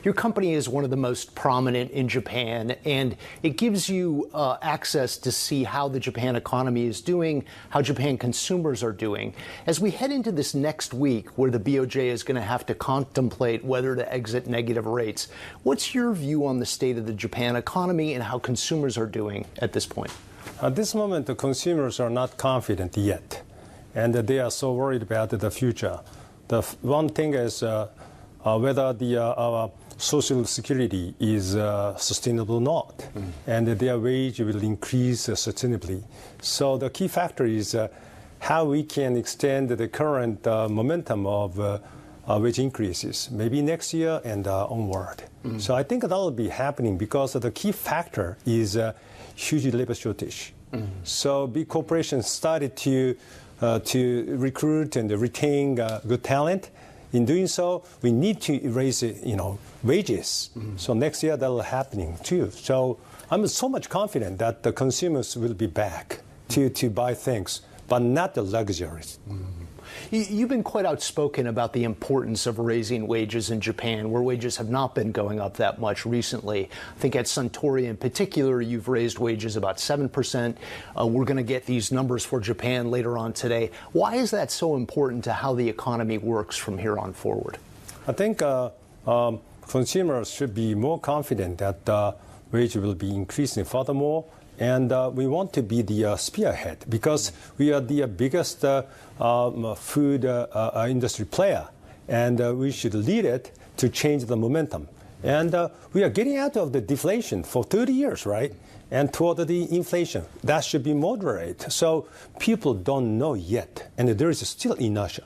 Your company is one of the most prominent in Japan, and it gives you access to see how the Japan economy is doing, how Japan consumers are doing. As we head into this next week, where the BOJ is going to have to contemplate whether to exit negative rates, what's your view on the state of the Japan economy and how consumers are doing at this point? At this moment, the consumers are not confident yet, and they are so worried about the future. The one thing is whether the Social Security is sustainable or not, and their wage will increase sustainably. So the key factor is how we can extend the current momentum of wage increases, maybe next year and onward. So I think that will be happening because the key factor is huge labor shortage. So big corporations started to recruit and retain good talent. In doing so, we need to raise, wages. So next year that will happening too. So I'm so much confident that the consumers will be back to buy things, but not the luxuries. You've been quite outspoken about the importance of raising wages in Japan, where wages have not been going up that much recently. I think at Suntory in particular, you've raised wages about 7%. We're going to get these numbers for Japan later on today. Why is that so important to how the economy works from here on forward? I think consumers should be more confident that wage will be increasing furthermore. And we want to be the spearhead because we are the biggest food industry player, and we should lead it to change the momentum. And we are getting out of the deflation for 30 years, right? And toward the inflation, that should be moderate. So people don't know yet, and there is still inertia.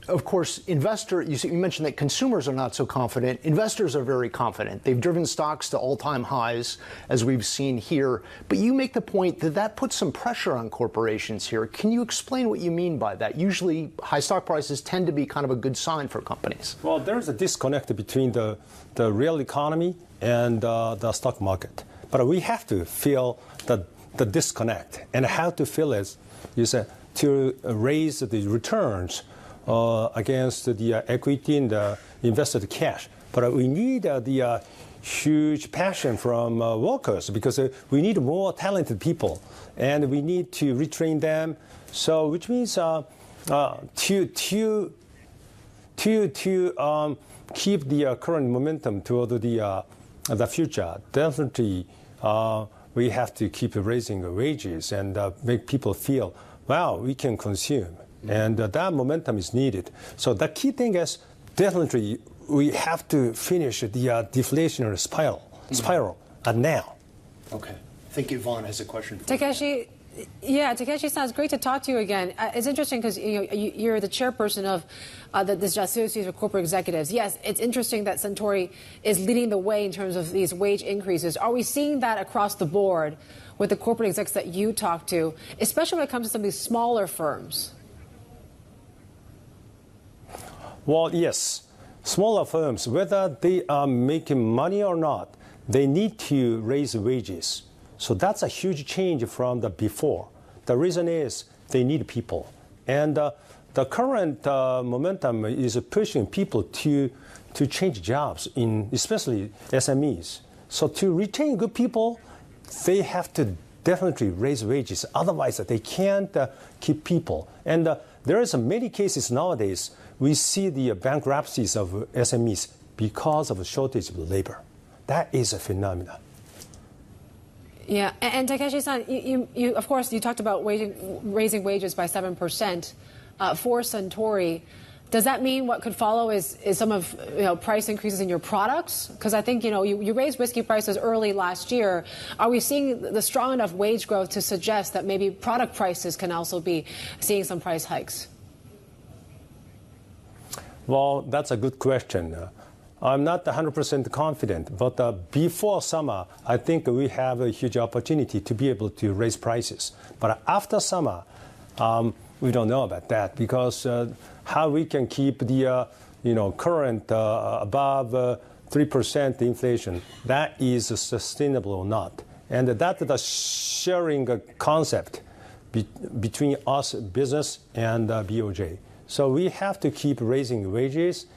Of course, you mentioned that consumers are not so confident. Investors are very confident. They've driven stocks to all-time highs, as we've seen here. But you make the point that that puts some pressure on corporations here. Can you explain what you mean by that? Usually, high stock prices tend to be kind of a good sign for companies. Well, there's a disconnect between the real economy and the stock market. But we have to feel the disconnect. And how to feel is, to raise the returns against the equity and the invested cash. But we need the huge passion from workers because we need more talented people and we need to retrain them. So which means to keep the current momentum toward the future, definitely we have to keep raising wages and make people feel, wow, we can consume. And that momentum is needed. So the key thing is definitely we have to finish the deflationary spiral now. Okay. I think Yvonne has a question for Takeshi. Yeah, Takeshi-san, it's great to talk to you again. It's interesting because you're the chairperson of this Association of Corporate Executives. Yes, it's interesting that Suntory is leading the way in terms of these wage increases. Are we seeing that across the board with the corporate execs that you talk to, especially when it comes to some of these smaller firms? Well, yes. Smaller firms, whether they are making money or not, they need to raise wages. So that's a huge change from the before. The reason is they need people. And the current momentum is pushing people to change jobs, especially SMEs. So to retain good people, they have to definitely raise wages. Otherwise, they can't keep people. And there is many cases nowadays. We see the bankruptcies of SMEs because of a shortage of labor. That is a phenomenon. Yeah, and Takeshi-san, you of course, you talked about raising wages by 7% for Suntory. Does that mean what could follow is some of price increases in your products? Because I think you raised whiskey prices early last year. Are we seeing the strong enough wage growth to suggest that maybe product prices can also be seeing some price hikes? Well, that's a good question. I'm not 100% confident, but before summer, I think we have a huge opportunity to be able to raise prices. But after summer, we don't know about that because how we can keep the current above 3% inflation, that is sustainable or not. And that's the sharing concept between us, business, and BOJ. So we have to keep raising wages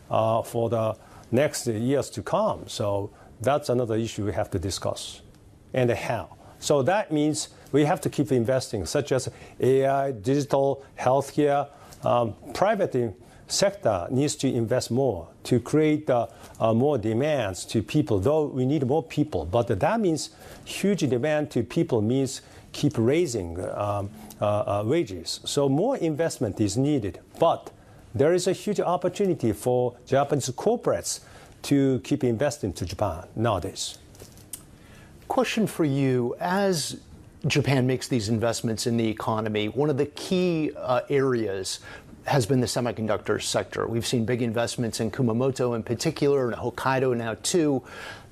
for the next years to come. So that's another issue we have to discuss, and how. So that means we have to keep investing, such as AI, digital, healthcare. Private sector needs to invest more to create more demands to people, though we need more people. But that means huge demand to people means keep raising wages. So more investment is needed. But there is a huge opportunity for Japanese corporates to keep investing to Japan nowadays. Question for you. As Japan makes these investments in the economy, one of the key areas has been the semiconductor sector. We've seen big investments in Kumamoto in particular, and Hokkaido now too.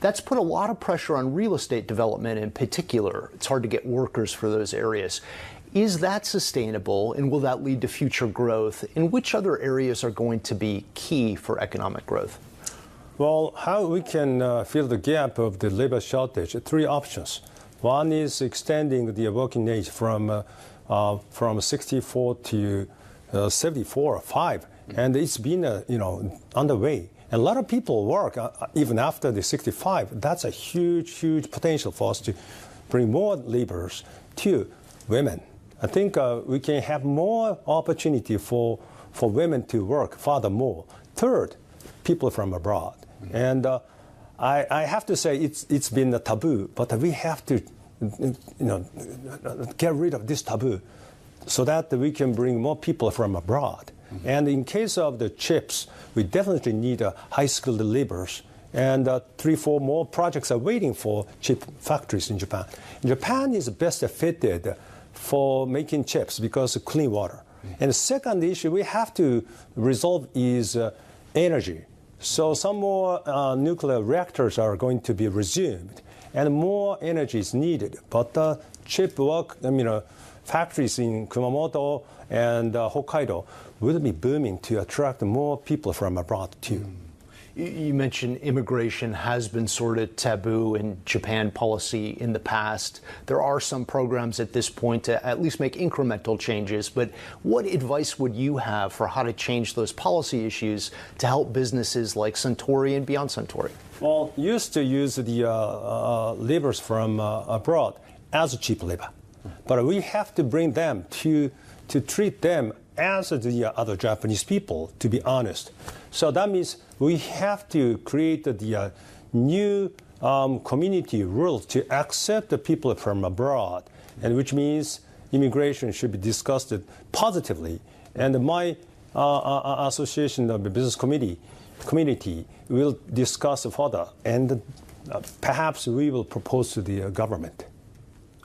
That's put a lot of pressure on real estate development in particular. It's hard to get workers for those areas. Is that sustainable, and will that lead to future growth? And which other areas are going to be key for economic growth? Well, how we can fill the gap of the labor shortage? 3 options. One is extending the working age from 64 to 74 or 5, and it's been underway. And a lot of people work even after the 65. That's a huge potential for us to bring more laborers to women. I think we can have more opportunity for women to work furthermore. Third, people from abroad. And I have to say it's been a taboo, but we have to get rid of this taboo so that we can bring more people from abroad. Mm-hmm. And in case of the chips, we definitely need high-skilled laborers. And 3-4 more projects are waiting for chip factories in Japan. Japan is best fitted for making chips because of clean water. Mm-hmm. And the second issue we have to resolve is energy. So some more nuclear reactors are going to be resumed, and more energy is needed. But chip factories in Kumamoto and Hokkaido will be booming to attract more people from abroad too. You mentioned immigration has been sort of taboo in Japan policy in the past. There are some programs at this point to at least make incremental changes, but what advice would you have for how to change those policy issues to help businesses like Suntory and beyond Suntory? Well, used to use the laborers from abroad as cheap labor, but we have to bring them to treat them as the other Japanese people, to be honest. So that means we have to create the new community rules to accept the people from abroad, and which means immigration should be discussed positively. And my association of the business community will discuss further, and perhaps we will propose to the government.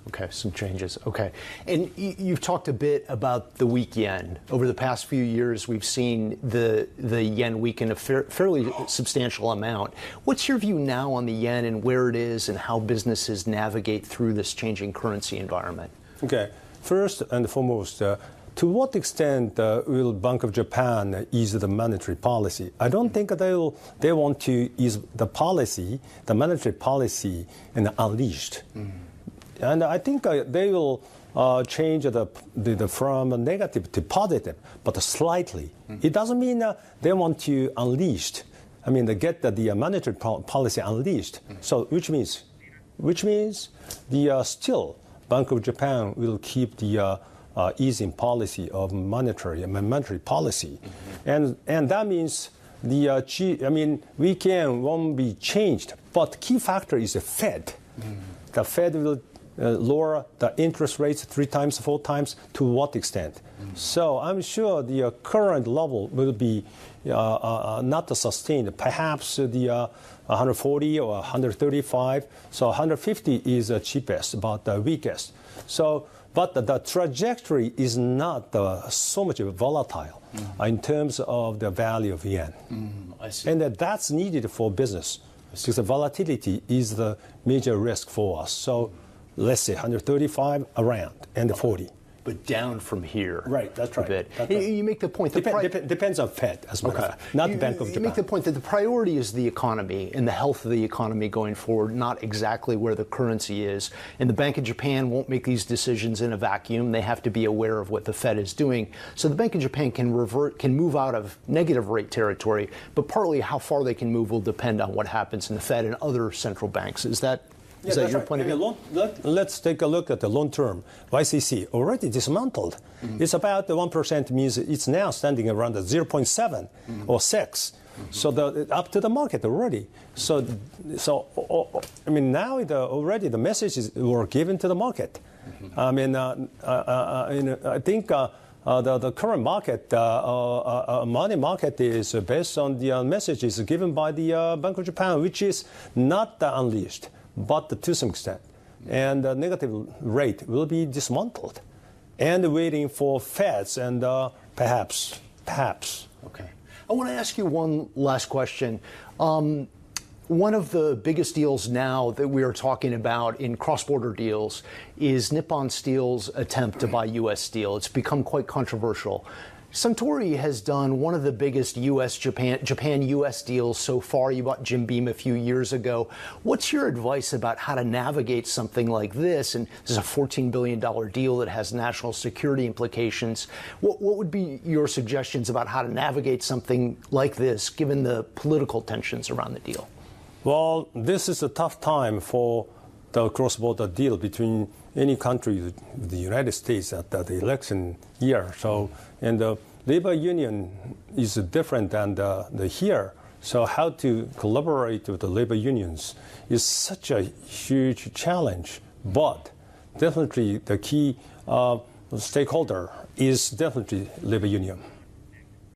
Okay, some changes. Okay. And you've talked a bit about the weak yen. Over the past few years, we've seen the yen weaken a fairly substantial amount. What's your view now on the yen and where it is and how businesses navigate through this changing currency environment? Okay. First and foremost, to what extent will Bank of Japan ease the monetary policy? I don't think they want to ease the monetary policy, and unleashed. And I think they will change the from negative to positive, but slightly. It doesn't mean they want to unleashed. I mean, they get the monetary policy unleashed. So which means the still Bank of Japan will keep the easing policy of monetary policy, and that means the weekend won't be changed. But key factor is the Fed. The Fed will lower the interest rates 3 times, 4 times. To what extent? So I'm sure the current level will be not sustained. Perhaps the 140 or 135. So 150 is the cheapest, but the weakest. So, but the trajectory is not so much volatile in terms of the value of yen. I see. And that's needed for business because the volatility is the major risk for us. So let's say 135 around and 40. but down from here. Right, that's right. A bit. That's right. You make the point that depends on Fed as well, not the Bank of Japan. You make the point that the priority is the economy and the health of the economy going forward, not exactly where the currency is. And the Bank of Japan won't make these decisions in a vacuum. They have to be aware of what the Fed is doing. So the Bank of Japan can move out of negative rate territory, but partly how far they can move will depend on what happens in the Fed and other central banks. Is that your right. point of view? Let's take a look at the long term. YCC already dismantled. It's about the 1% means it's now standing around the 0.7 or 6. So up to the market already. So I mean now already the messages were given to the market. I mean I think the current market money market is based on the messages given by the Bank of Japan, which is not unleashed, but to some extent. And the negative rate will be dismantled. And waiting for Feds and perhaps. Okay. I want to ask you one last question. One of the biggest deals now that we are talking about in cross-border deals is Nippon Steel's attempt to buy U.S. Steel. It's become quite controversial. Suntory has done one of the biggest Japan-U.S. deals so far. You bought Jim Beam a few years ago. What's your advice about how to navigate something like this? And this is a $14 billion deal that has national security implications. What would be your suggestions about how to navigate something like this, given the political tensions around the deal? Well, this is a tough time for the cross-border deal between any country, the United States, at the election year. So, and the labor union is different than the here. So how to collaborate with the labor unions is such a huge challenge. But definitely the key stakeholder is definitely labor union.